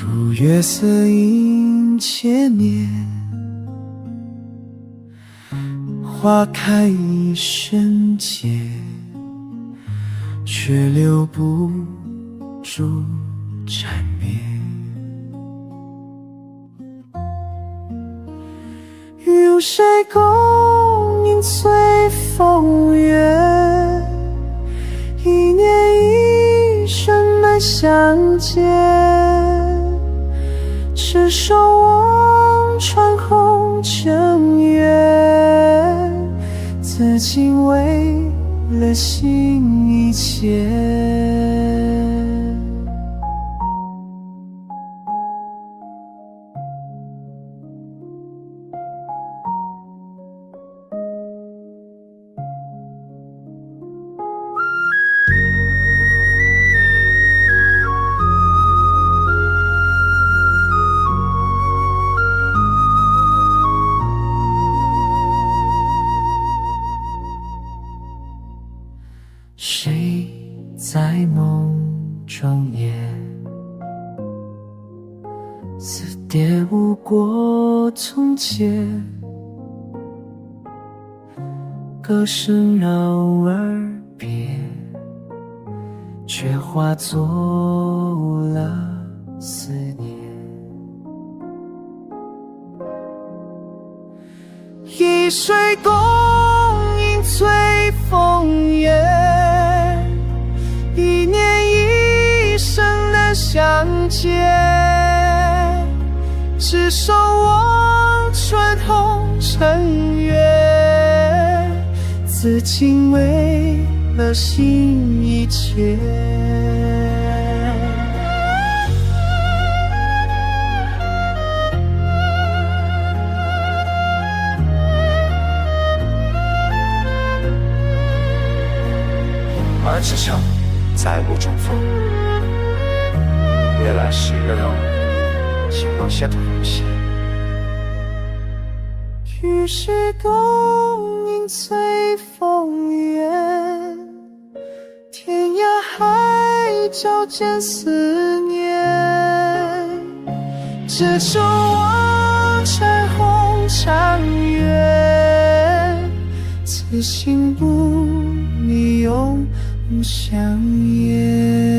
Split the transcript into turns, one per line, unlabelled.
如月色映千年，花开一瞬间，却留不住缠绵。与谁共饮醉风月？一年一生难相见。执手望穿红尘缘，此情为了心一牵。谁在梦中言，似蝶舞过从前，歌声绕耳边，却化作了思念。一水共饮醉风月，一年一生难相见。执手望穿红尘缘，此情为了心一牵。
而只剩在路中风，原来是一个人物，请留下的呼吸。
与谁共饮醉风月？天涯海角间思念。执手望穿红尘缘，此心不你永不相言。